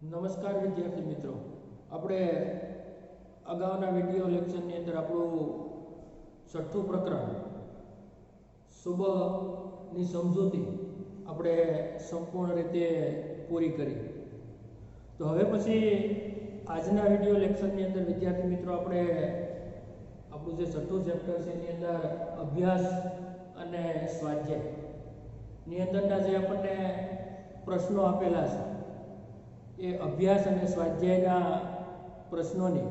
નમસ્કાર વિદ્યાર્થી મિત્રો, આપણે અગાઉના વિડિયો લેક્ચરની અંદર આપણું છઠ્ઠું પ્રકરણ સુબહની સમજૂતી આપણે સંપૂર્ણ રીતે પૂરી કરી. તો હવે પછી આજના વિડિયો લેક્ચરની અંદર વિદ્યાર્થી મિત્રો આપણે આપણું જે છઠ્ઠું ચેપ્ટર છે એની અંદર અભ્યાસ અને સ્વાધ્યાયની અંદરના જે આપણને પ્રશ્નો આપેલા છે એ અભ્યાસ અને સ્વાધ્યાયના પ્રશ્નોની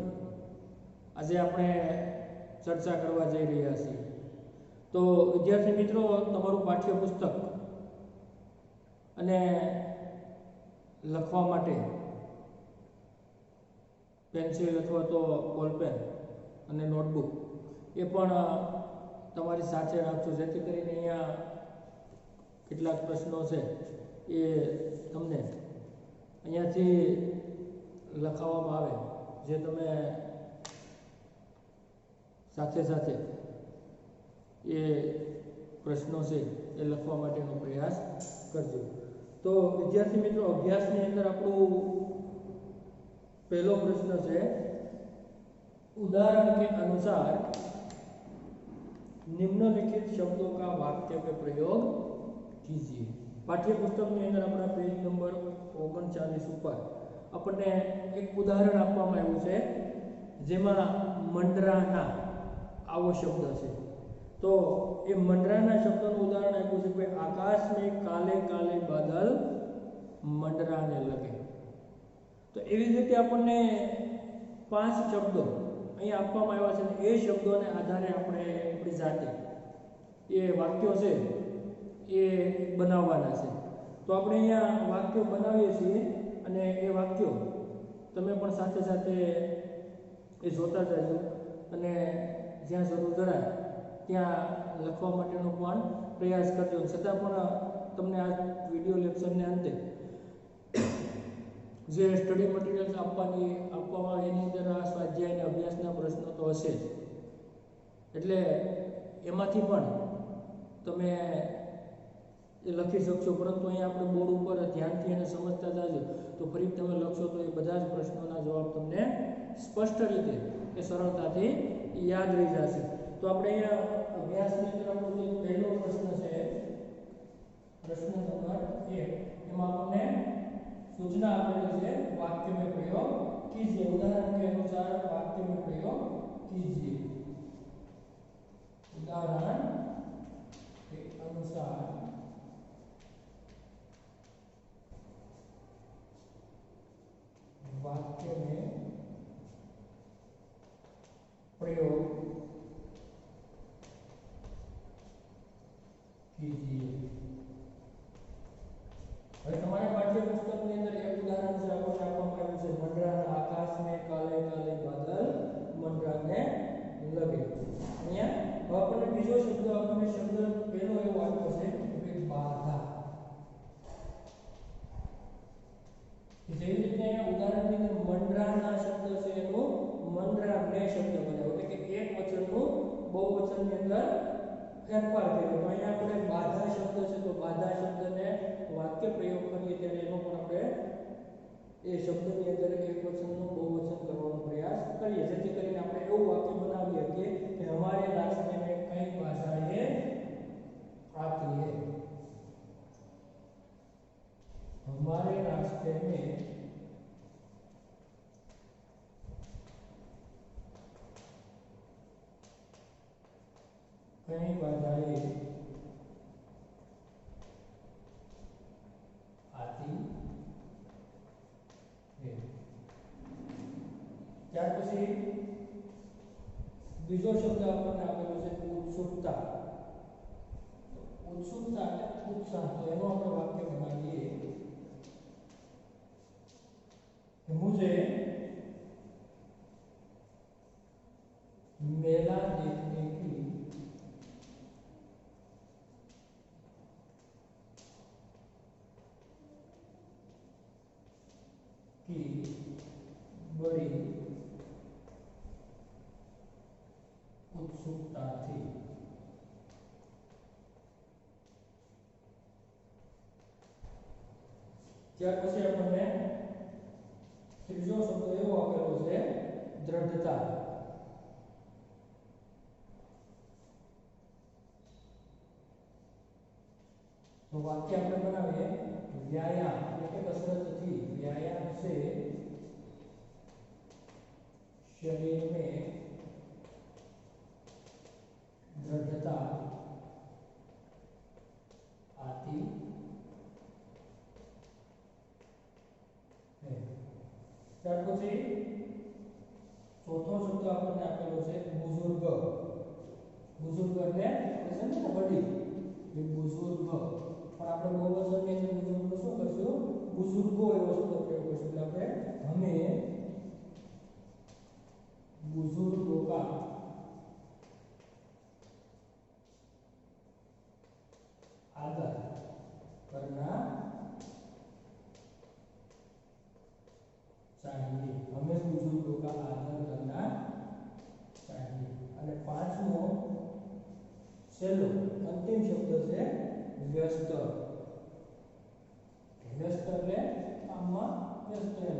આજે આપણે ચર્ચા કરવા જઈ રહ્યા છીએ. તો વિદ્યાર્થી મિત્રો, તમારું પાઠ્યપુસ્તક અને લખવા માટે પેન્સિલ અથવા તો બોલપેન અને નોટબુક એ પણ તમારી સાથે રાખજો, જેથી કરીને અહીંયા કેટલાક પ્રશ્નો છે એ તમને અહીંયાથી લખાવવામાં આવે, જે તમે સાથે સાથે એ પ્રશ્નો છે એ લખવા માટેનો પ્રયાસ કરજો. તો વિદ્યાર્થી મિત્રો, અભ્યાસની અંદર આપણું પહેલો પ્રશ્ન છે, उदाहरण के अनुसार निम्नलिखित शब्दों का वाक्य में प्रयोग कीजिए. पाठ्य पुस्तकની અંદર આપણા પેજ નંબર 39 ઉપર આપણને એક ઉદાહરણ આપવામાં આવ્યું છે, જેમાં મંડરાના આવો શબ્દ છે. તો એ મંડરાના શબ્દનું ઉદાહરણ આપ્યું છે કે આકાશ में काले काले बादल મંડરાને લગે. તો એવી રીતે આપણને 5 શબ્દો અહીં આપવામાં આવ્યા છે, અને એ શબ્દોને આધારે આપણે આપણી જાતે એ વાક્યો છે એ બનાવવાના છે. તો આપણે અહીંયા વાક્યો બનાવીએ છીએ, અને એ વાક્યો તમે પણ સાથે સાથે એ જોતા જજો, અને જ્યાં જરૂર જણાય ત્યાં લખવા માટેનો પણ પ્રયાસ કરજો. છતાં પણ તમને આ વિડિયો લેક્ચરના અંતે જે સ્ટડી મટીરિયલ્સ આપવામાં એની અંદર આ સ્વાધ્યાય અને અભ્યાસના પ્રશ્નો તો હશે જ, એટલે એમાંથી પણ તમે એ લખી શકશો. પરંતુ અહીંયા આપણે બોર્ડ ઉપર ધ્યાનથી અને સમજતા જાજો, તો ફરી તમે લખશો તો એ બધા જ પ્રશ્નોના જવાબ તમને સ્પષ્ટ રીતે એ સરળતાથી યાદ રહી જશે. તો આપણે અહીંયા અભ્યાસની અંદર આપણો જે પહેલો પ્રશ્ન છે, પ્રશ્ન નંબર 1, એમાં આપણને सूचना આપેલી છે, वाक्य में प्रयोग कीजिए. उदाहरण के अनुसार वाक्य में प्रयोग कीजिए. उदाहरण के अनुसार वाक्य में प्रयोग कीजिए. હવે તમારા પાઠ્યપુસ્તકની અંદર એક ઉદાહરણ છે, આપણને આપવામાં આવ્યું છે, મંડરાના આકાશ में काले काले बादल મંડરાને લગે. અહીંયા હવે આપણને બીજો શબ્દ, આપણને શબ્દ પહેલો એવો આપ્યો છે કે બાધા. જેવી રીતે ઉદાહરણની અંદર મંડરાના શબ્દ છે એનું મંડરાને શબ્દ બનાવ્યો, એટલે કે એક વચનનું બહુવચનની અંદર ફેરફાર કર્યો. તો અહીંયા આપણે બાધા શબ્દ છે, તો બાધા શબ્દને વાક્ય પ્રયોગ કરીએ ત્યારે એનો પણ આપણે એ શબ્દની અંદર એક વચનનું બહુવચન કરવાનો પ્રયાસ કરીએ, જેથી કરીને આપણે એવું વાક્ય બનાવીએ કે हमारे रास्ते में कई बाधाएं आती है. हमारे रास्ते में कई बाधाएं आती है. ત્યાર પછી બીજો શબ્દ આપણને આપેલો છે ઉત્સુકતા. ઉત્સુકતા એટલે ઉત્સાહ. તો એનો આપણે વાક્ય બનાવીએ कि मुझे मेला देखने की बड़ी उत्सुकता थी. ત્યાર પછી આપણને ત્રીજો શબ્દ એવો આપેલો છે દ્રઢતા। तो वाक्य આપણે બનાવીએ व्यायाम એટલે કે कसरत थी व्यायाम से शरीर में दृढ़ता आती है। ત્યાર પછી ચોથો શબ્દ આપણને આપેલો છે બુઝુર્ગ। બુઝુર્ગ એટલે આપણે સમજે ને વડીલ, એ બુઝુર્ગ। પણ આપણે બહુવચનની અંદર બુઝુર્ગ શું કરશું? બુઝુર્ગો એવો શબ્દ પ્રયોગ કરશું। એટલે આપણે હમે बुजुर्गों का आदर करना चाहिए। हमें बुजुर्गों का आदर करना चाहिए। અને પાંચમો છેલ્લો અંતિમ શબ્દ છે વ્યસ્ત। व्यस्त એટલે કામમાં વ્યસ્ત એમ।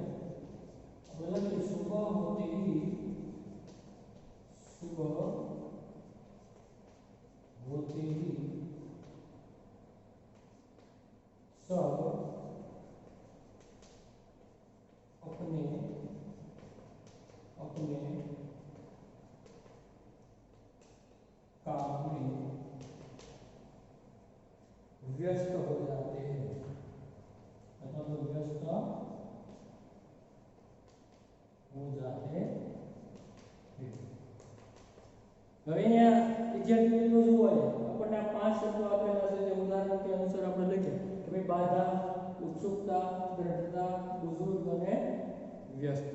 આપણે લખીએ સુબહ હોતે ही सुबह होते ही सब अपने अपने काम में व्यस्त हो जाते हैं अथवा तो व्यस्त हो जाते हैं। હવે અહીંયા વિદ્યાર્થી મિત્રો જુઓ આપણને આ પાંચ શબ્દો આપેલા છે જે ઉદાહરણ કે અનુસાર આપણે લખીએ કે ભાઈ બાધા, ઉત્સુકતા, દ્રઢતા, બુઝુર્ગ અને વ્યસ્ત।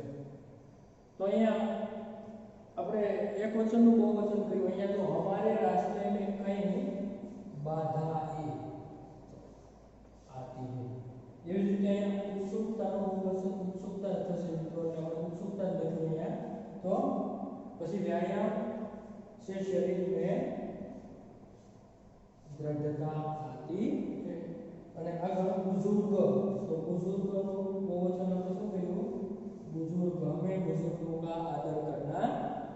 તો અહીંયા આપણે એક વચનનું બહુવચન કર્યું। અહીંયા તો हमारे रास्ते में कहीं बाधाएं आती है। એવી જ રીતે અહીંયા ઉત્સુકતાનું બહુવચન ઉત્સુકતા થશે મિત્રો, એટલે આપણે ઉત્સુકતા જ લખ્યું અહીંયા। તો પછી व्यायाम से शरीर में दृढ़ता आती है। અને આગળ बुजुर्ग, तो बुजुर्ग નું બહુવચન આપણે શું કહ્યું? बुजुर्ग। हमें बुजुर्गों का आदर करना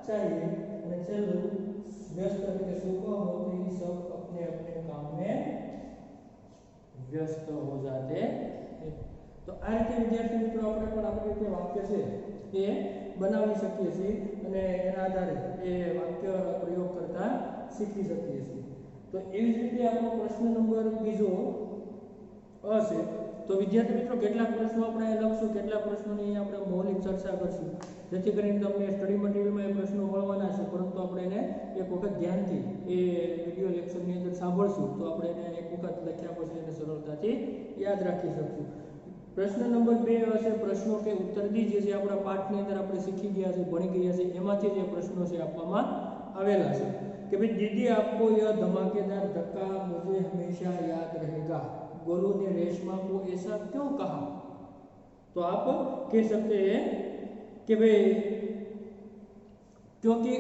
चाहिए। અને છેલ્લું व्यस्त એટલે કે सुबह होते ही सब अपने अपने काम में व्यस्त हो जाते हैं। તો આ રીતે વિદ્યાર્થી મિત્રો આપણે પણ આપણી રીતે વાક્ય છે એ બનાવી શકીએ છીએ અને એના આધારે એ વાક્ય પ્રયોગ કરતા શીખી શકીએ છીએ। તો એવી જ રીતે આપણો પ્રશ્ન નંબર બીજો હશે। તો વિદ્યાર્થી મિત્રો કેટલાક પ્રશ્નો આપણે લખશું, કેટલાક પ્રશ્નોની આપણે મૌલિક ચર્ચા કરશું, જેથી કરીને તમને સ્ટડી મટીરિયલમાં એ પ્રશ્નો મળવાના છે, પરંતુ આપણે એને એક વખત ધ્યાનથી એ વિડિયો લેક્ચરની અંદર સાંભળશું તો આપણે એને એક વખત લખ્યા પછી એને સરળતાથી યાદ રાખી શકશું। प्रश्न नंबर 2 હશે પ્રશ્નો કે ઉત્તર દીजिए જે આપણા પાઠની અંદર આપણે શીખી ગયા છે, ભણી ગયા છે, એમાંથી જે પ્રશ્નો છે આપવામાં આવેલા છે કે ભાઈ दीदी आपको यह धमाकेदार धक्का मुझे हमेशा याद रहेगा। गोलू ने रेशमा को ऐसा क्यों कहा? तो आप कह सकते हैं कि भाई क्योंकि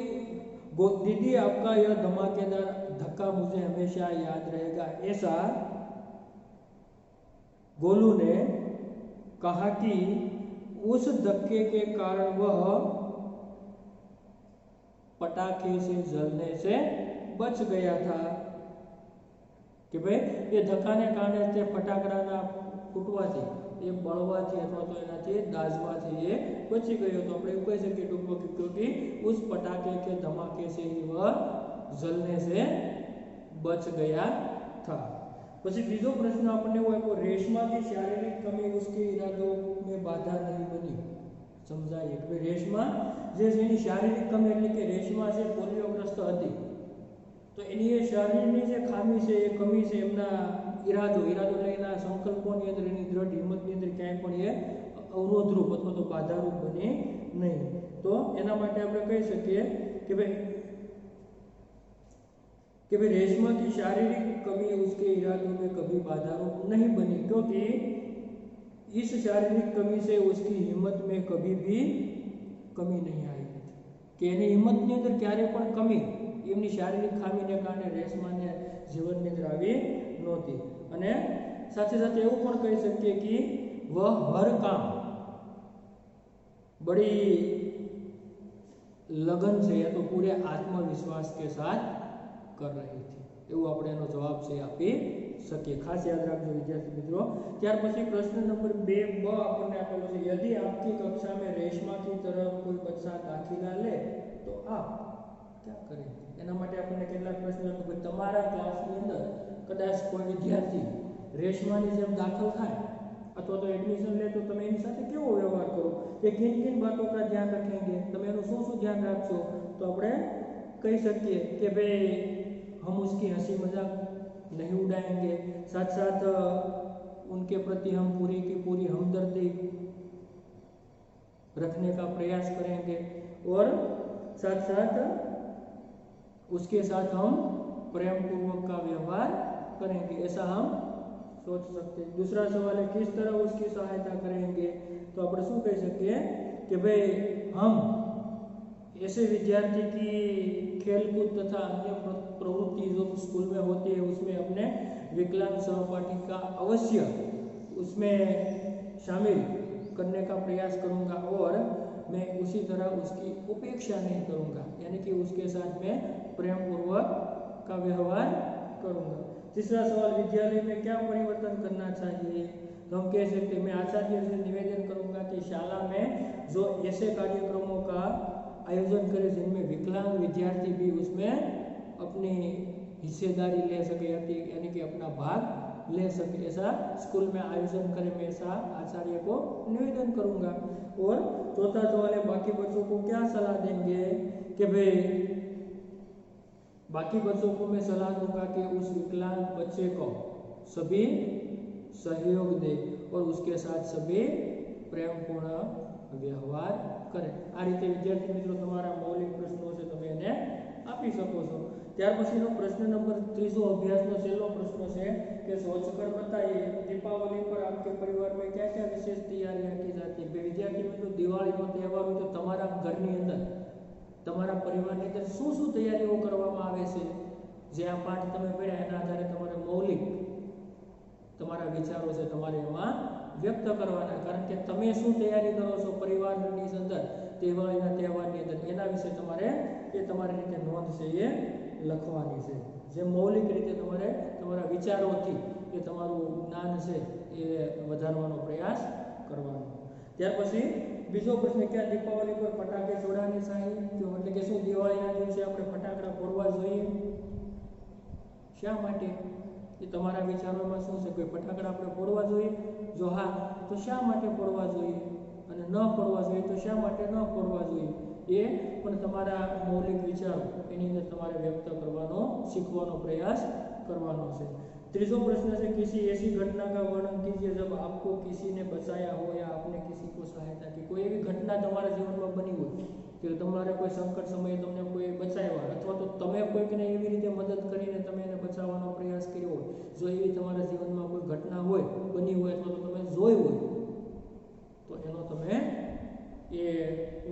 दीदी आपका यह धमाकेदार धक्का मुझे हमेशा याद रहेगा, ऐसा गोलू ने कहा कि उस धक्के के कारण वह पटाखे से जलने से बच गया था। कि भाई ये धक्काने कारणे ते फटाकडाना फूटवाथी ये बळवाथी अथवा तो एनाथी दाजवाथी ये बची गयो। तो આપણે એવું કહી શકીએ ટૂંકમાં કે क्योंकि उस पटाखे के धमाके से ही वह जलने से बच गया था। પછી બીજો પ્રશ્ન આપણને એવો આપ્યો રેશમા की शारीरिक कमी उसके इरादों में बाधा नहीं बनी। समझाइए कि રેશમા જે એની શારીરિક કમી એટલે કે રેશમા છે પોલિયોગ્રસ્ત હતી, તો એની એ શરીરની જે ખામી છે એ કમી છે એમના ઈરાદો એટલે એના સંકલ્પોની અંદર એની દ્રઢ હિંમતની અંદર ક્યાંય પણ એ અવરોધરૂપ અથવા તો બાધારૂપ બને નહીં। તો એના માટે આપણે કહી શકીએ કે भाई रेशमा की शारीरिक कमी उसके इरादों में कभी बाधारूप नहीं बनी, क्योंकि इस शारीरिक कमी से उसकी हिम्मत में कभी भी कमी नहीं आई। कि एनी हिम्मतनी अंदर क्यारे पण कमी एमनी शारीरिक खामीने कारणे रेशमाने जीवननी अंदर आवी नहोती। अने साथे साथे एवुं पण कही सकीए कि वह हर काम बड़ी लगन से या तो पूरे आत्मविश्वास के साथ कर रही थी। एवं આપણે એનો જવાબ છે આપી શકીએ। ખાસ યાદ રાખજો વિદ્યાર્થી મિત્રો। ત્યાર પછી પ્રશ્ન નંબર 2 બ આપણને આપેલો છે, यदि आपकी कक्षा में रेशमा की तरह कोई बच्चा दाखिला ले तो आप क्या करें। એના માટે આપણને કેટલાક પ્રશ્નો છે કે તમારા ક્લાસની અંદર કદાચ કોઈ વિદ્યાર્થી રેશમાની જેમ દાખલ થાય अथवा तो एडमिशन ले तो તમે એની સાથે કેવો વ્યવહાર કરો, કે किन किन बातों का ध्यान रखेंगे, તમે એનું શું શું ધ્યાન રાખશો। તો આપણે કહી શકીએ કે ભાઈ हम उसकी हंसी मजाक नहीं उड़ाएंगे, साथ साथ उनके प्रति हम पूरी की पूरी हमदर्दी रखने का प्रयास करेंगे और साथ साथ उसके साथ हम प्रेम पूर्वक का व्यवहार करेंगे, ऐसा हम सोच सकते हैं। दूसरा सवाल है, किस तरह उसकी सहायता करेंगे। तो આપણે શું કહી શકીએ કે ભાઈ हम ऐसे विद्यार्थी की खेलकूद तथा अन्य प्रवृत्ति जो स्कूल में होती है उसमें अपने विकलांग सहपाठी का अवश्य उसमें शामिल करने का प्रयास करूंगा और मैं उसी तरह उसकी उपेक्षा नहीं करूंगा, यानी कि उसके साथ मैं प्रेम पूर्वक का व्यवहार करूंगा। तीसरा सवाल, विद्यालय में क्या परिवर्तन करना चाहिए। तो हम कह सकते हैं, मैं आचार्य से निवेदन करूंगा कि शाला में जो ऐसे कार्यक्रमों का आयोजन करे जिनमें विकलांग विद्यार्थी भी उसमें अपनी हिस्सेदारी ले सके, यानी कि अपना भाग ले सके, ऐसा स्कूल में आयोजन करे, मैं ऐसा आचार्य को निवेदन करूंगा। और चौथा सवाल है, बाकी बच्चों को क्या सलाह देंगे कि भाई बाकी बच्चों को मैं सलाह दूंगा कि उस विकलांग बच्चे को सभी सहयोग दे और उसके साथ सभी प्रेमपूर्ण व्यवहार करे। आ रीते विद्यार्थी मित्रों તમારા મૌલિક પ્રશ્નો છે તમે એને આપી શકો છો। ત્યાર પછીનો પ્રશ્ન નંબર 3 અભ્યાસનો છેલ્લો પ્રશ્ન છે કે सोचकर बताइए दीपावली पर आपके परिवार में क्या क्या विशेष तैयारियां की जाती है। विद्यार्थी मित्रों दिवाळीનો તહેવાર હોય તો તમારા ઘરની અંદર તમારા પરિવારની અંદર શું શું તૈયારીઓ કરવામાં આવે છે, જે આ પાઠ તમે ભણ્યા એના આધારે તમારે મૌલિક તમારા વિચારો છે તમારે એમાં વ્યક્ત કરવાના, કારણ કે તમે શું તૈયારી કરો છો પરિવારની અંદર તહેવારના તહેવારની અંદર એના વિશે તમારે એ તમારી રીતે નોંધ છે એ લખવાની છે, જે મૌલિક રીતે તમારે તમારા વિચારોથી એ તમારું જ્ઞાન છે એ વધારવાનો પ્રયાસ કરવાનો। ત્યાર પછી બીજો પ્રશ્ન, क्या दीपावली पर फटाके छोड़ाने चाहिए। जो એટલે કે શું દિવાળીના દિવસે આપણે ફટાકડા ફોડવા જોઈએ, શા માટે, એ તમારા વિચારોમાં શું છે, કોઈ ફટાકડા આપણે ફોડવા જોઈએ, જો હા તો શા માટે ફોડવા જોઈએ અને ન ફોડવા જોઈએ તો શા માટે ન ફોડવા જોઈએ, એ પણ તમારા મૌલિક વિચારો એની અંદર તમારે વ્યક્ત કરવાનો શીખવાનો પ્રયાસ કરવાનો છે। तीसरा प्रश्न है, किसी ऐसी घटना का वर्णन कीजिए जब आपको किसी ने बचाया हो या आपने किसी को सहायता की। कोई एवी घटना તમારા જીવનમાં બની હોય કે તમારે કોઈ સંકટ સમયે તમને કોઈ બચાવ્યા અથવા તો તમે કોઈકને એવી રીતે મદદ કરીને તમે એને બચાવવાનો પ્રયાસ કર્યો હોય, જો એવી તમારા જીવનમાં કોઈ ઘટના હોય બની હોય અથવા તો તમે જોઈ હોય તો એનો તમે એ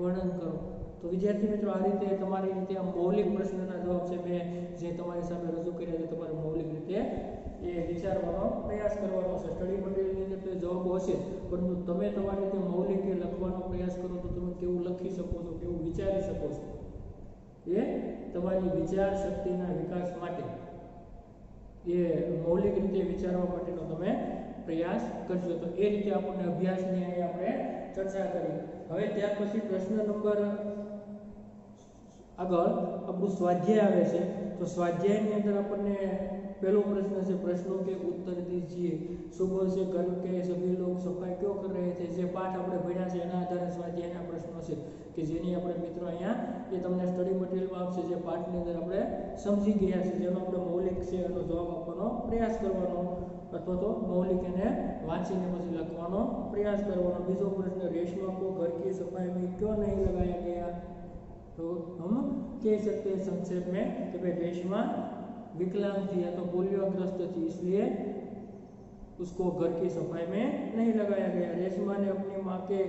વર્ણન કરો। તો વિદ્યાર્થી મિત્રો આ રીતે તમારી રીતે આ મૌલિક પ્રશ્નના જવાબ છે મેં જે તમારી સામે રજૂ કર્યા છે તમારે મૌલિક રીતે એ વિચારવાનો પ્રયાસ કરવાનો છે। સ્ટડી મટીરિયલની અંદર તો જવાબો હશે, પરંતુ તમે તમારી રીતે મૌલિક એ લખવાનો પ્રયાસ કરો તો તમે કેવું લખી શકો છો, કેવું વિચારી શકો છો, એ તમારી વિચાર શક્તિના વિકાસ માટે એ મૌલિક રીતે વિચારવા માટેનો તમે પ્રયાસ કરજો। તો એ રીતે આપણને અભ્યાસની અહીં આપણે ચર્ચા કરી। હવે ત્યાર પછી પ્રશ્ન નંબર આગળ આપણું સ્વાધ્યાય આવે છે। તો સ્વાધ્યાયની અંદર આપણને पहलो प्रश्न से प्रश्नों के उत्तर दीजिए। सुबह से घर के सभी लोग सफाई क्यों कर रहे थे। जे पाठ આપણે ભણ્યા છે એના આધારે સ્વાધ્યાયના પ્રશ્નો છે કે જેની આપણે મિત્રો અહીંયા એ તમને સ્ટડી મટીરિયલમાં આપશે, જે પાઠની અંદર આપણે સમજી ગયા છે, જેનો આપણે મૌલિક છે એનો જવાબ આપવાનો પ્રયાસ કરવાનો અથવા તો મૌલિક એને વાંચીને પછી લખવાનો પ્રયાસ કરવાનો। બીજો પ્રશ્ન, रेशमा को घर की सफाई में क्यों नहीं लगाया गया। तो हम कह सकते हैं संक्षेप में कि भाई रेशमा विकलांग थी या तो पोलियोग्रस्त थी, इसलिए उसको घर की सफाई में नहीं लगाया गया। रेशमा ने अपनी माँ के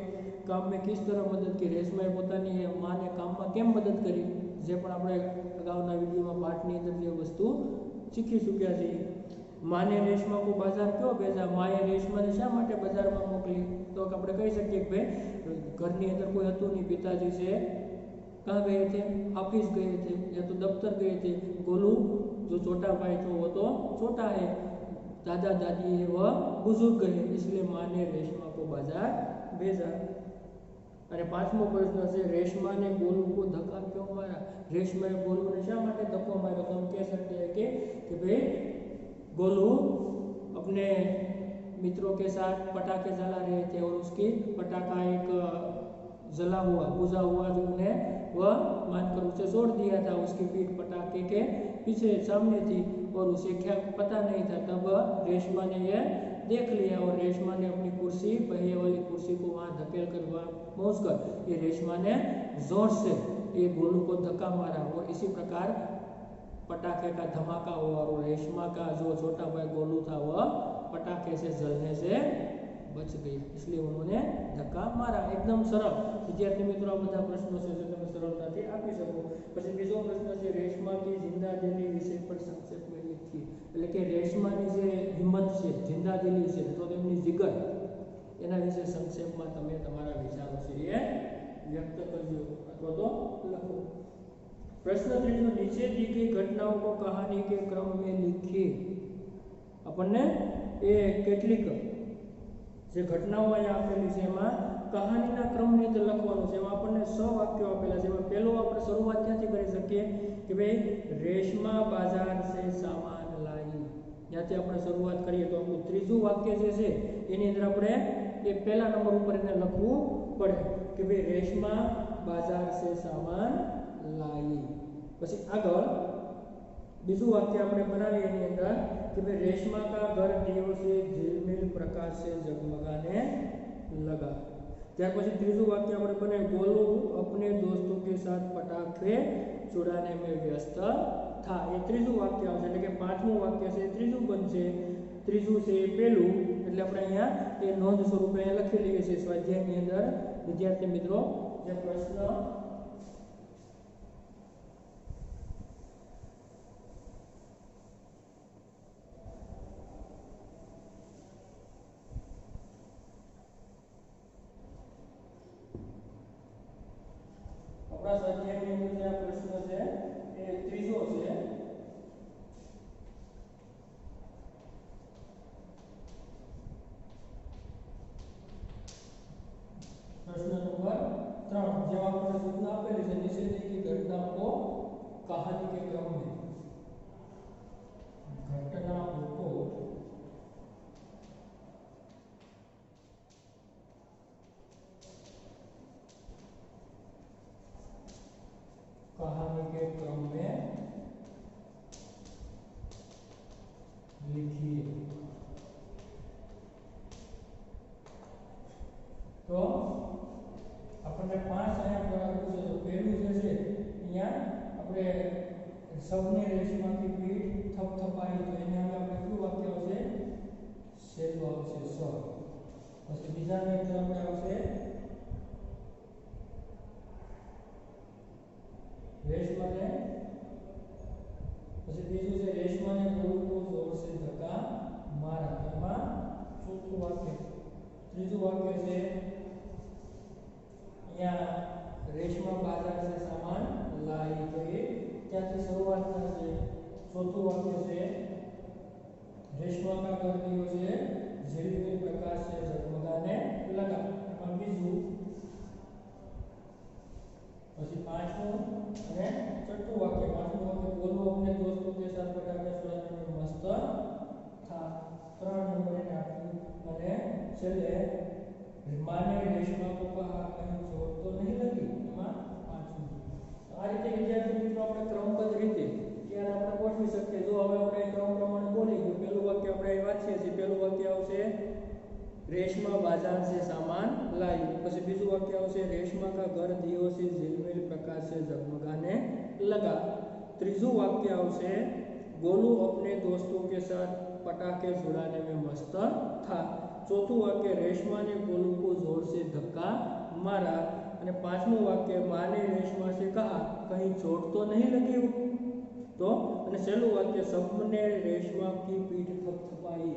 काम में किस तरह मदद की। रेशमाए પોતાની माँ ने काम में केम मदद करी, જે પણ આપણે અગાઉના વિડિયોમાં પાઠની અંદર જે વસ્તુ શીખી ચૂક્યા છીએ। माँ ने रेशमा को बाजार क्यों भेजा, माए रेशमा ने शा माटे बाजार में मोकली, तो આપણે કહી શકીએ કે ભાઈ ઘરની અંદર કોઈ હતું નહીં, પિતાજી છે कहाँ गए थे, ऑफिस गए थे या तो दफ्तर गए थे। गोलू जो छोटा भाई था वो तो छोटा है, दादा दादी है वह बुजुर्ग है, इसलिए माँ ने रेशमा को बाजार भेजा। અને પાંચમો પ્રશ્ન છે રેશમા ने गोलू को धक्का क्यों मारा, रेशमा ने गोलू ने शा माटे धक्को मार्यो, तो हम कह सकते हैं कि भाई गोलू अपने मित्रों के साथ पटाखे जला रहे थे और उसकी पटाखा एक जला हुआ बुझा हुआ जो उन्हें वह मानकर उसे छोड़ दिया था, उसकी पीठ पटाखे के पीछे सामने थी और उसे क्या पता नहीं था। तब रेशमा ने यह देख लिया और रेशमा ने अपनी कुर्सी, पहिए वाली कुर्सी को वहां धकेल कर वहां पहुंचकर ये रेशमा ने जोर से ये गोलू को धक्का मारा और इसी प्रकार पटाखे का धमाका हुआ और रेशमा का जो छोटा भाई गोलू था वह पटाखे से जलने से बच गई, इसलिए उन्होंने धक्का मारा। एकदम सरल विद्यार्थी मित्रों आ બધા પ્રશ્નો છે જે તમે સરળતાથી આપી શકો। પછી બીજો પ્રશ્ન છે રેશમા की जिंदादिली વિષય પર સંક્ષેપમાં લખી, એટલે કે રેશમાની જે હિંમત છે, जिंदादिली છે તો તેમની જીગર એના વિશે સંક્ષેપમાં તમે તમારા વિચારો છે એ વ્યક્ત કરજો અથવા તો લખો। प्रश्न ત્રીજો નીચે दी गई घटनाओं को कहानी के क्रम में लिखिए। આપણને એ કેટલીક જે ઘટનાઓ અહીંયા આપેલી છે એમાં કહાનીના ક્રમની રીતે લખવાનું છે। એમાં આપણને 6 વાક્યો આપેલા છે। એમાં પહેલો આપણે શરૂઆત ક્યાંથી કરી શકીએ કે ભાઈ રેશમા બાજાર સે સામાન लाई, ત્યાંથી આપણે શરૂઆત કરીએ તો આપણું ત્રીજું વાક્ય જે છે એની અંદર આપણે એ પહેલા નંબર ઉપર એને લખવું પડે કે ભાઈ રેશમા બાજાર સે સામાન लाई। પછી આગળ बीजू वाक्य આપણે બનાવીએ એની અંદર कि भाई रेशमा का घर दियो से झिलमिल प्रकाश से जगमगाने लगा। ત્યાર પછી ત્રીજું વાક્ય આપણે બનાવી गोलू अपने दोस्तों के साथ पटाखे छुड़ाने में व्यस्त था। ये ત્રીજું વાક્ય આવશે એટલે કે પાંચમું વાક્ય છે ત્રીજું બનશે, ત્રીજું છે પહેલું, એટલે આપણે અહીંયા એ નોંધ સ્વરૂપે અહીંયા લખી લઈએ છીએ સ્વાધ્યાયની અંદર। વિદ્યાર્થી મિત્રો જે પ્રશ્ન स्वाध्याय में जो प्रश्न है ये ત્રીજો છે। प्रश्न नंबर 3 जवाब पर सूचना આપેલી છે નીચે दी गई घटना को कहानी के क्रम में, घटनाओं को कहानी के क्रम में लिखिए। तो अपने 5 आया बराबर છે। તો પહેલું જે છે અહીંયા આપણે सबने रेशमा की पीठ थपथपाई, तो એને હવે આપણે કયું વાક્ય આવશે છેલ્લું આવશે સ। પછી બીજાની અંદર આપણે આવશે रेशमा ने, પછી બીજું છે રેશમા ने गोलू को जोर से धक्का मारा, એમાં ચોથું વાક્ય। ત્રીજું વાક્ય છે અહીંયા રેશમા बाजार से सामान लाई, तो ये ત્યાંથી શરૂઆત થશે। ચોથું વાક્ય છે રેશમા का घर दियो से झिलमिल प्रकाश से जगमगाने लगा, એમાં બીજું। પછી પાંચમું અને છઠ્ઠું વાક્ય। પાંચમું વાક્ય गोलू अपने दोस्तों के साथ पटाखे छुड़ाने में मस्त था, 3 नंबर એને આપ્યું। અને છેલ્લે माँ ने रेशमा को कहा कहीं चोट तो नहीं लगी, એમાં પાંચમું। તો આ રીતે વિદ્યાર્થી મિત્રો આપણે ક્રમબદ્ધ રીતે ત્યારે આપણે ગોઠવી શકીએ। જો હવે આપણે ક્રમ પ્રમાણે બોલી ગયું, પહેલું વાક્ય આપણે વાંચીએ છીએ, પહેલું વાક્ય આવશે रेशमा बाजार से सामान लाई, પછી બીજું વાક્ય આવશે रेशमा का घर दियो से झिलमिल प्रकाश से जगमगाने लगा। ત્રીજું વાક્ય આવશે गोलू अपने दोस्तों के साथ पटाखे छुड़ाने में मस्त था। चौथું वाक्य रेशमा ने गोलू को जोर से धक्का मारा। અને પાંચમું વાક્ય माँ ने रेशमा से कहा कहीं चोट तो नहीं लगी। तो અને છેલ્લું વાક્ય सबने रेशमा की पीठ थपथपाई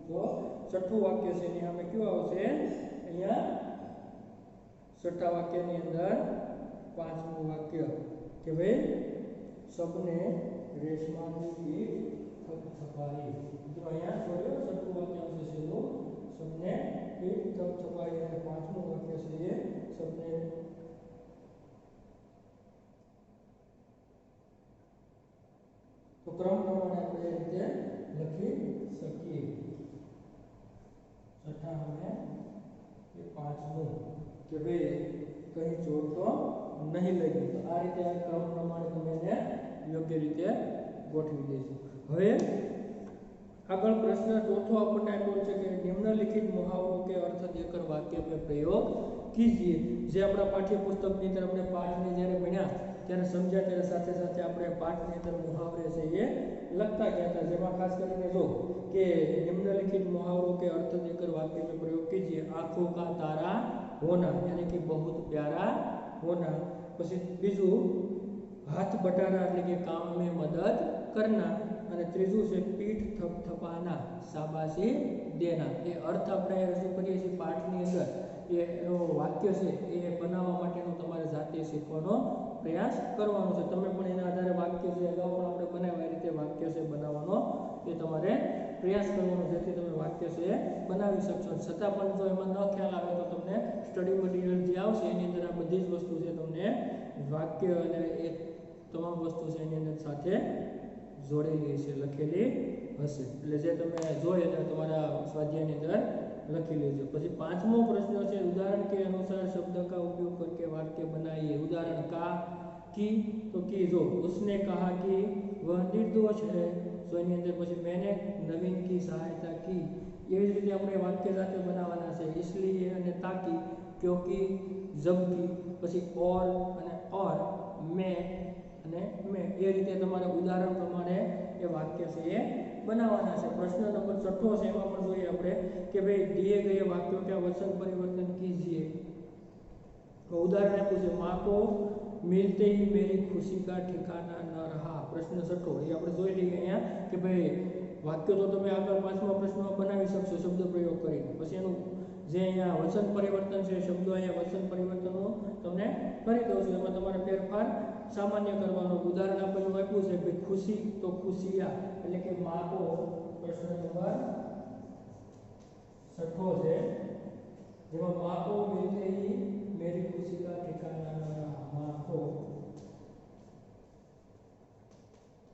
तो छठું વાક્ય છે એની સામે કયું આવશે અહીંયા છઠ્ઠા વાક્યની અંદર પાંચમું વાક્ય કે ભાઈ सबने रेशमा की पीठ थपथपाई મિત્રો અહીંયા જોયો છઠ્ઠું વાક્ય આવશે છેલ્લું सबने पीठ थपथपाई અને પાંચમું વાક્ય છે એ सबने तो क्रम प्रमाणे આપણે રીતે લખી શકીએ છઠ્ઠા અને એ પાંચમું કે ભાઈ કઈ ચોર તો નહીં લઈ તો આ રીતે આ ક્રમ પ્રમાણે તમે એને યોગ્ય રીતે ગોઠવી દેજો હવે આગળ પ્રશ્ન ચોથો આપણને આપ્યો છે કે નિમ્નલિખિત મુહાવરો કે अर्थ देकर वाक्य में प्रयोग कीजिए જે આપણા પાઠ્યપુસ્તકની અંદર આપણે પાઠને જ્યારે ભણ્યા ત્યારે સમજ્યા ત્યારે સાથે સાથે આપણે પાઠની અંદર મુહાવરે છે એ લખતા ગયા હતા જેમાં ખાસ કરીને જો કે નિમ્નલિખિત मुहावरों के अर्थ देकर वाक्य में प्रयोग कीजिए आंखों का तारा होना यानी कि बहुत प्यारा होना પછી બીજું हाथ बटाना એટલે કે કામ में मदद करना અને ત્રીજું છે પીઠ થપથપાના શાબાશી દેના એ અર્થ આપણે રજૂ કરીએ છીએ પાઠની અંદર એનો વાક્ય છે એ બનાવવા માટેનો તમારે જાતે શીખવાનો પ્રયાસ કરવાનો છે તમે પણ એના આધારે વાક્ય છે અગાઉ પણ આપણે બનાવ્યા એ રીતે વાક્ય છે બનાવવાનો એ તમારે પ્રયાસ કરવાનો જેથી તમે વાક્ય છે બનાવી શકશો છતાં પણ જો એમાં ન ખ્યાલ આવે તો તમને સ્ટડી મટીરિયલ જે આવશે એની અંદર આ બધી જ વસ્તુ છે તમને વાક્ય અને એ તમામ વસ્તુ છે એની અંદર સાથે જોડેલી હશે લખેલી હશે એટલે જે તમે જોઈ અને તમારા સ્વાધ્યાયની અંદર લખી લેજો પછી પાંચમો પ્રશ્ન છે उदाहरण के अनुसार शब्द का उपयोग करके वाक्य बनाइए उदाहरण का की तो की जो उसने कहा कि वह निर्दोष है तो એની અંદર પછી मैंने नवीन की सहायता की એવી જ રીતે આપણે વાક્ય સાથે બનાવવાના છે इसलिए અને ताकि क्योंकि जबकि પછી और मैं અને मैं એ રીતે તમારે ઉદાહરણ પ્રમાણે એ વાક્ય છે એ બનાવવાના છે પ્રશ્ન નંબર 6 છે એમાં પણ જોઈએ આપણે કે ભાઈ दिए गए वाक्यों का वचन परिवर्तन कीजिए तो उदाहरण આપ્યું છે मां को मिलते ही मेरी खुशी का ठिकाना न रहा પ્રશ્न 6 એ આપણે જોઈ લઈએ અહીંયા કે ભાઈ વાક્ય તો તમે આગળ પાંચમા પ્રશ્નમાં બનાવી શકશો શબ્દ પ્રયોગ કરીને પછી એનું જે અહીંયા વચન પરિવર્તન છે શબ્દો અહીંયા વચન પરિવર્તનો તમને કરી દઉં છું એમાં તમારે ફેરફાર સામાન્ય કરવાનો ઉદાહરણ આપણને આપ્યું છે કે ખુશી તો ખુશિયા એટલે કે માં કો પ્રશ્ન નંબર 6 છે જેમાં માં કો મિલતે ही मेरी खुशी का ठिकाना न रहा मां को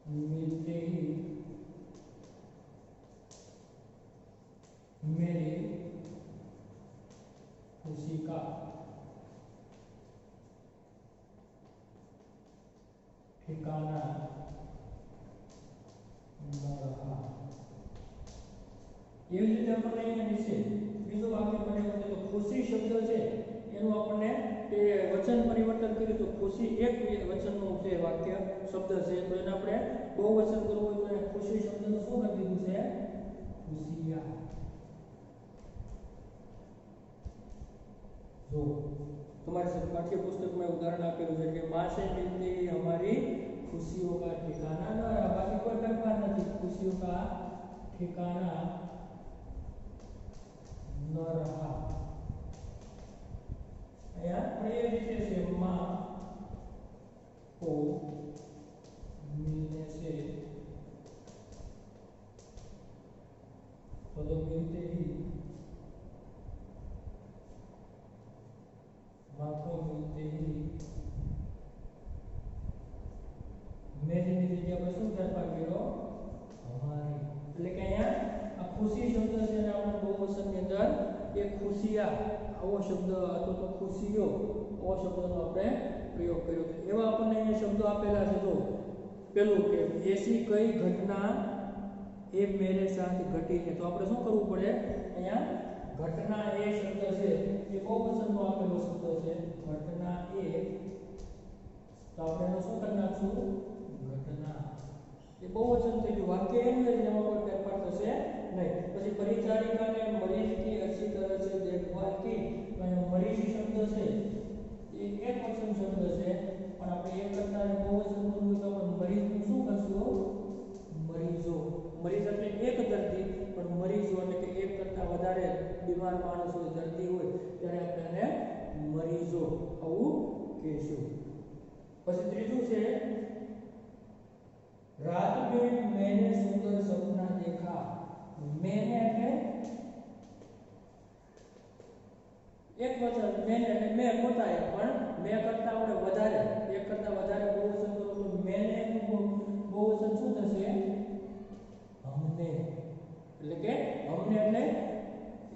मिलते ही मेरी खुशी का ठिकाना न रहा એવી રીતે આપણને અહીંયા નીચે બીજું વાક્ય બને તો ખુશી શબ્દ છે એનું આપણને એ વચન પરિવર્તન કર્યું તો ખુશી એક વચનનું છે વાક્ય શબ્દ છે તો એને આપણે બહુવચન કરવું હોય તો એ ખુશી શબ્દનું શું કરી દીધું છે ખુશિયા जो तुम्हारे पाठ्य पुस्तक में उदाहरण आपेलू है कि मां से मिलते ही हमारी खुशियों का ठिकाना न रहा बाकी कोई फेरफार नहीं खुशियों का ठिकाना न रहा यार ये रीते से मां को मिलने से तो मिलते ही मां को मिलते ही मेरी जगह पर શું ફેરફાર કર્યો हमारी એટલે કે અહીંયા આ ખુશી શબ્દ છે અને આપણે બહુવચનની અંદર એ ખુશિયા આવો શબ્દ અથવા તો ખુશીઓ આવો શબ્દનો આપણે પ્રયોગ કર્યો છે એવા આપણને અહીંયા શબ્દો આપેલા છે તો પેલું કે ऐसी कई घटना એ मेरे साथ घटी है तो આપણે શું કરવું પડે અહીંયા घटना ए शब्द છે એ બહુવચનનો આપેલો શબ્દ છે ઘટના એ તો આપણે એનો શું કરી નાખશું ઘટના એ બહુવચન થઈ ગયું વાક્ય એનું જ એમાં કોઈ ફેરફાર થશે નહીં પછી परिचारिका ने मरीज की अच्छी तरह से देखभाल की तो मरीज शब्द છે એ એક વચન શબ્દ છે પણ આપણે એક કરતા બહુવચન કરવું તો આપણે મરીજનું શું કરશું મરીઝ એટલે એક દર્દી, પણ મરીઝો એટલે કે એક કરતાં વધારે બીમાર માણસ હોય, દર્દી હોય, ત્યારે આપણે એને મરીઝો આવું કહેશું. પછી ત્રીજું છે रात में मैंने सुंदर सपना देखा. मैंने એટલે એક વચન, मैंने એટલે મેં પોતાએ, પણ મેં કરતા આપણે વધારે, એક કરતા વધારે બહુવચન કરો તો मैंने નું બહુવચન શું થશે? हमने. એટલે કે हमने એટલે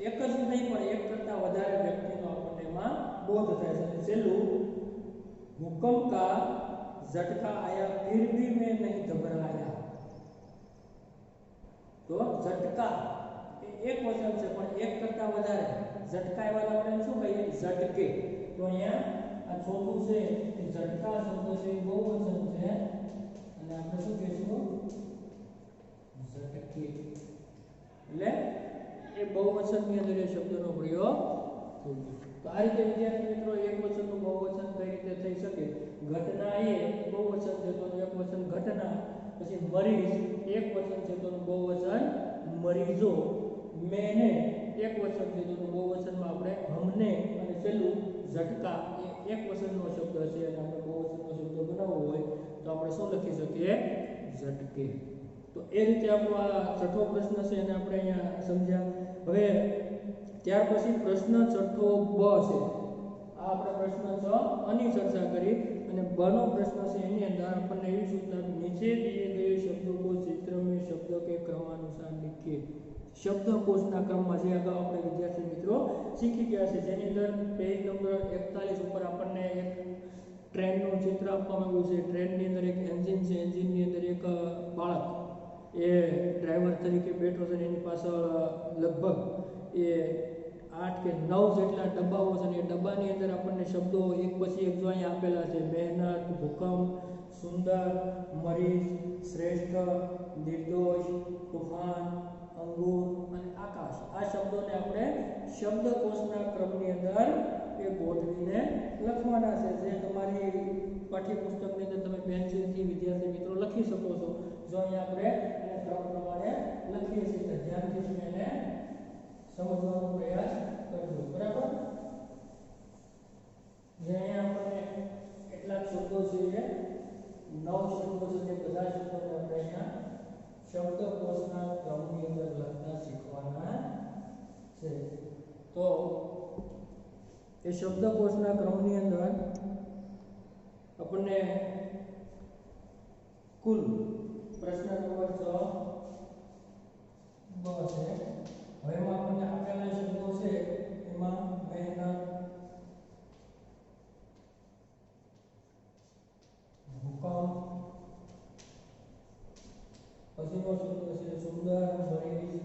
એક જ નહીં પણ એક કરતા વધારે વ્યક્તિનો આપણને એમાં બોધ થાય છે. છેલ્લું भूकंप का झटका आया फिर भी मैं नहीं घबराया. तो झटका एक वचन છે પણ એક કરતા વધારે, झटका એવા આપણે શું કહીએ? झटके. તો અહીંયા આ ચોથું છે એ झटका શબ્દ છે એ બહુવચન છે અને આપણે શું કહીશું? झटके. એટલે એ બહુવચનની અંદર એ શબ્દનો પ્રયોગ થઈ ગયો. તો આ રીતે વિદ્યાર્થી મિત્રો એક વચનનું બહુવચન કઈ રીતે થઈ શકે? ઘટના એ બહુવચન છે તો એક વચન ઘટના, પછી મરીઝ એક વચન છે તો બહુવચન મરીઝો, મેને એક વચન છે તો બહુવચનમાં આપણે હમને, અને છેલ્લું ઝટકા એ એક વચનનો શબ્દ છે અને આપણે બહુવચનનો શબ્દ બનાવવો હોય તો આપણે શું લખી શકીએ? ઝટકે. તો એ રીતે આપણો આ છઠ્ઠો પ્રશ્ન છે એને આપણે અહીંયા સમજ્યા. હવે ત્યાર પછી પ્રશ્ન છઠ્ઠો બ છે. આ આપણે પ્રશ્ન 6 આની ચર્ચા કરી અને બનો પ્રશ્ન છે એની અંદર આપણને એવી સૂચના નીચે दिए गए शब्दों को चित्र में शब्द के क्रमानुसार लिखिए. શબ્દકોશના ક્રમમાં જે અગાઉ આપણે વિદ્યાર્થી મિત્રો શીખી ગયા છે, જેની અંદર પેજ નંબર 41 ઉપર આપણને એક ટ્રેનનું ચિત્ર આપવામાં આવ્યું છે. ટ્રેનની અંદર એક એન્જિન છે, એન્જિનની અંદર એક બાળક એ ડ્રાઈવર તરીકે બેઠો છે અને એની પાછળ લગભગ એ 8 કે 9 જેટલા ડબ્બાઓ છે અને એ ડબ્બાની અંદર આપણને શબ્દો એક પછી એક જો અહીંયા આપેલા છે: મહેનત, ભૂકંપ, સુંદર, મરીઝ, શ્રેષ્ઠ, નિર્દોષ, તુફાન, અંગૂર અને આકાશ. આ શબ્દોને આપણે શબ્દકોશના ક્રમની અંદર એ ગોઠવીને લખવાના છે. જે તમારી પાઠ્યપુસ્તકની અંદર તમે પેન્સિલથી વિદ્યાર્થી મિત્રો લખી શકો છો. જો અહીંયા આપણે એને ક્રમ પ્રમાણે લખીએ છીએ તો ધ્યાનથી તમે એને સમજવાનો પ્રયાસ કરજો. બરાબર? જે અહીંયા આપણને કેટલાક શબ્દો છે, 9 શબ્દો છે, જે બધા શબ્દોને આપણે અહીંયા શબ્દકોશના ક્રમની અંદર લખતા શીખવાના છે. તો એ શબ્દકોશના ક્રમની અંદર આપણને કુલ પ્રશ્ન નંબર 6 બ છે. હવે એમાં આપણને આપેલા શબ્દો છે એમાં મહેનત, ભૂકંપ, પછીનો શબ્દ છે સુંદર, મરીઝ,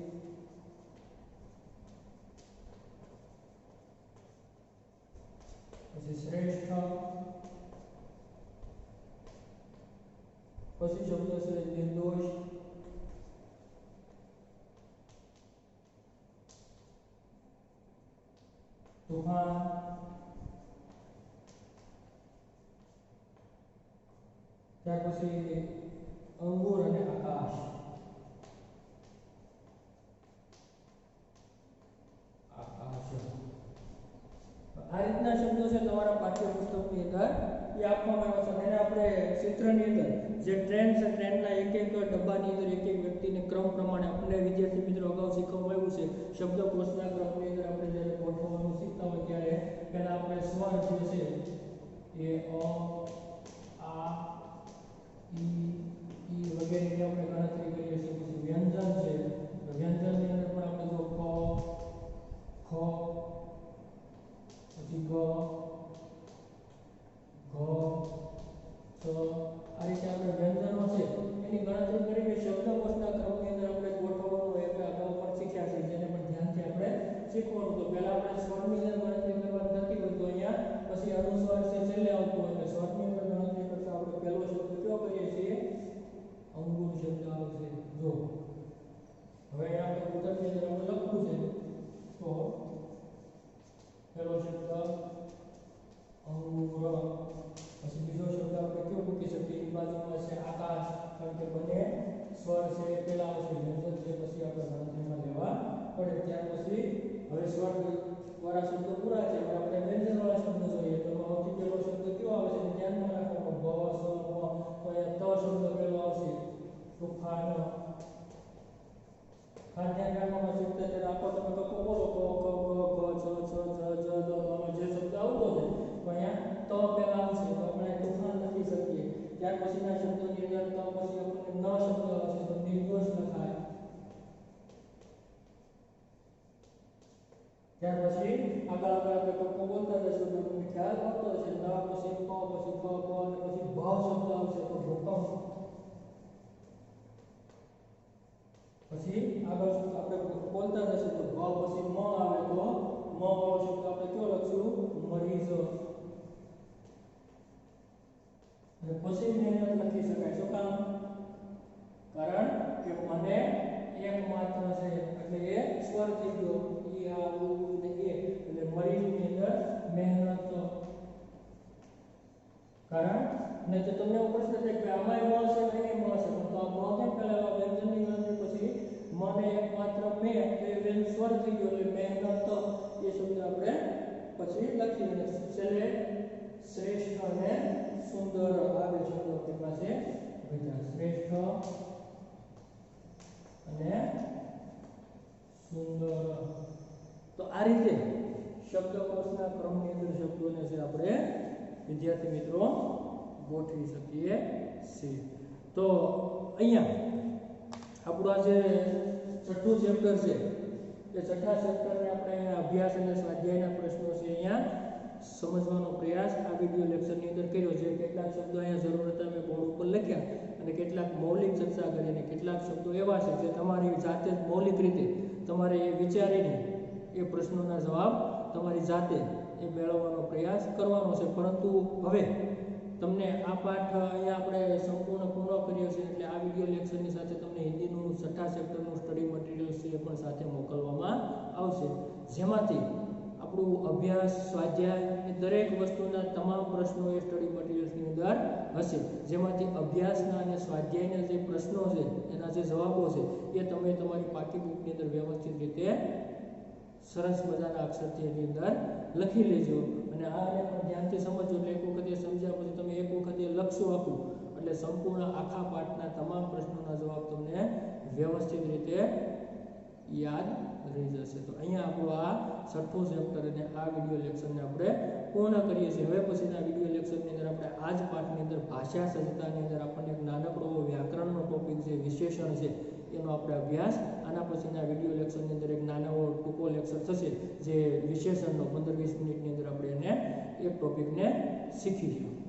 પછી શ્રેષ્ઠ, પછી શબ્દ છે નિર્દોષ, તુફાન, ત્યાર પછી અંગૂર અને આકાશ. આ રીતના શબ્દો છે તમારા પાઠ્યપુસ્તકની અંદર એ આપવામાં આવ્યા છે. એને આપણે ચિત્રની અંદર જે ટ્રેન છે, ટ્રેનના એક એક ડબ્બાની અંદર એક એક વ્યક્તિને ક્રમ પ્રમાણે આપણે વિદ્યાર્થી મિત્રો અગાઉ શીખવવામાં આવ્યું છે. શબ્દકોશના ક્રમની અંદર આપણે જ્યારે ગોઠવવાનું શીખતા હોય ત્યારે પહેલા આપણે સ્વર જે છે એ આ, ઈ વગેરેની આપણે ગણતરી કરીએ છીએ. પછી વ્યંજન છે, વ્યંજનની અંદર પણ આપણે જો ક, ખ, પછી ગ, ઘ, ચ, આ રીતે આપણે વ્યંજનો છે એની ગણતરી કરીને શબ્દકોશના ક્રમની અંદર આપણે ગોઠવવાનું હોય. આપણે અગાઉ પણ શીખ્યા છે, જેને પણ ધ્યાનથી આપણે શીખવાનું. તો પહેલા આપણે સ્વરની અંદર ગણતરી કરવાની થતી હોય તો અહીંયા પછી અનુસ્વાર છે છેલ્લે આવતું હોય એટલે સ્વરની અંદર ગણતરી કરતા આપણે પહેલો શબ્દ કયો કરીએ છીએ? અંગૂર શબ્દ આવશે. જો હવે આપણે પુસ્તકની અંદર આપણે લખવું છે તો પહેલો શબ્દ અંગૂર, પછી બીજો શબ્દ આપણે કયો મૂકી શકીએ? એની બાજુમાં છે આકાશ, કારણ કે બંને સ્વર છે એ પહેલા આવશે વ્યંજન છે પછી આપણે ગણતરીમાં લેવા પડે ત્યાર પછી હવે સ્વર વાળા શબ્દો પૂરા છે હવે આપણે વ્યંજન વાળા શબ્દો જોઈએ તો સૌથી પહેલો શબ્દ કયો આવે છે ધ્યાનમાં રાખવાનો ભ સ મ તો અહીંયા ત શબ્દ પહેલો આવશે તુફાન ખાસ ધ્યાન રાખવાનું શબ્દ છે આપો તમે કકો બોલો ક ખ ગ છ છ જ જ દ જે શબ્દ આવતો છે તો અહીંયા ત પહેલા આવશે તો આપણે તુફાન લખી શકીએ ત્યાર પછીના શબ્દોની અંદર ત પછી આપણને ન શબ્દ આવશે તો નિર્દોષ લખાય ત્યાર પછી આગળ આપણે કકો બોલતા જશું તો તમને ખ્યાલ આવતો હશે ન પછી પ પછી ફ ક અને પછી ભ શબ્દ આવશે તો ભૂકંપ પછી આગળ આપણે બોલતા જશું તો ભ પછી મ આવે તો મ વાળો શબ્દ આપણે કયો લખશું મરીઝ અને પછી મહેનત લખી શકાય શું કામ કારણ કે મને એકમાત્ર છે એટલે એ સ્વર થઈ ગયો ઈ આ ઉ ને એ એટલે મરીઝ ની અંદર મહેનત કારણ ને તો તમને એવો પ્રશ્ન થાય કે આમાં મળશે ને એ મળશે તો આ મ કેમ પહેલા વ્યંજનની ગણતરી પછી મને એકમાત્ર મે એટલે વ્યંજન સ્વર થઈ ગયો એટલે મહેનત એ શબ્દ આપણે પછી લખી અને છેલ્લે શ્રેષ્ઠ અને સુંદર આવે શબ્દો આપણી પાસે બધા શ્રેષ્ઠ અને સુંદર તો આ રીતે શબ્દકોશના ક્રમની અંદર શબ્દોને છે આપણે વિદ્યાર્થી મિત્રો ગોઠવી શકીએ છીએ તો અહીંયા આપણું આ જે છઠ્ઠું ચેપ્ટર છે એ છઠ્ઠા ચેપ્ટરને આપણે અભ્યાસ અને સ્વાધ્યાયના પ્રશ્નો છે અહીંયા સમજવાનો પ્રયાસ આ વિડિયો લેક્ચરની અંદર કર્યો છે કેટલાક શબ્દો અહીંયા જરૂર હતા મેં બોર્ડ ઉપર લખ્યા અને કેટલાક મૌલિક ચર્ચા કરી અને કેટલાક શબ્દો એવા છે જે તમારી જાતે જ મૌલિક રીતે તમારે એ વિચારીને એ પ્રશ્નોના જવાબ તમારી જાતે એ મેળવવાનો પ્રયાસ કરવાનો છે પરંતુ હવે તમને આ પાઠ અહીંયા આપણે સંપૂર્ણ પૂર્ણ કર્યો છે એટલે આ વિડિયો લેક્ચરની સાથે તમને હિન્દીનું છઠ્ઠા ચેપ્ટરનું સ્ટડી મટીરિયલ્સ છે એ પણ સાથે મોકલવામાં આવશે જેમાંથી આપણું અભ્યાસ સ્વાધ્યાય એ દરેક વસ્તુના તમામ પ્રશ્નો એ સ્ટડી મટીરિયલ્સની અંદર હશે જેમાંથી અભ્યાસના અને સ્વાધ્યાયના જે પ્રશ્નો છે એના જે જવાબો છે એ તમે તમારી પાઠ્ય બુકની અંદર વ્યવસ્થિત રીતે સરસ મજાના અક્ષરથી એની અંદર લખી લેજો અને આને પણ ધ્યાનથી સમજો એટલે એક વખતે સમજ્યા પછી તમે એક વખતે લખશો આખું એટલે સંપૂર્ણ આખા પાઠના તમામ પ્રશ્નોના જવાબ તમને વ્યવસ્થિત રીતે યાદ રહી જશે તો અહીંયા આપણું આ છઠ્ઠું ચેપ્ટર અને આ વિડિયો લેક્ચરને આપણે પૂર્ણ કરીએ છીએ હવે પછીના વિડિયો લેક્ચરની અંદર આપણે આ જ પાઠની અંદર ભાષા સજ્જતાની અંદર આપણને એક નાનકડો વ્યાકરણનો ટોપિક છે વિશેષણ છે એનો આપણે અભ્યાસ આના પછીના વિડિયો લેક્ચરની અંદર એક નાનો ટૂંકો લેક્ચર થશે જે વિશેષણનો 15-20 મિનિટની અંદર આપણે એને એક ટોપિકને શીખીશું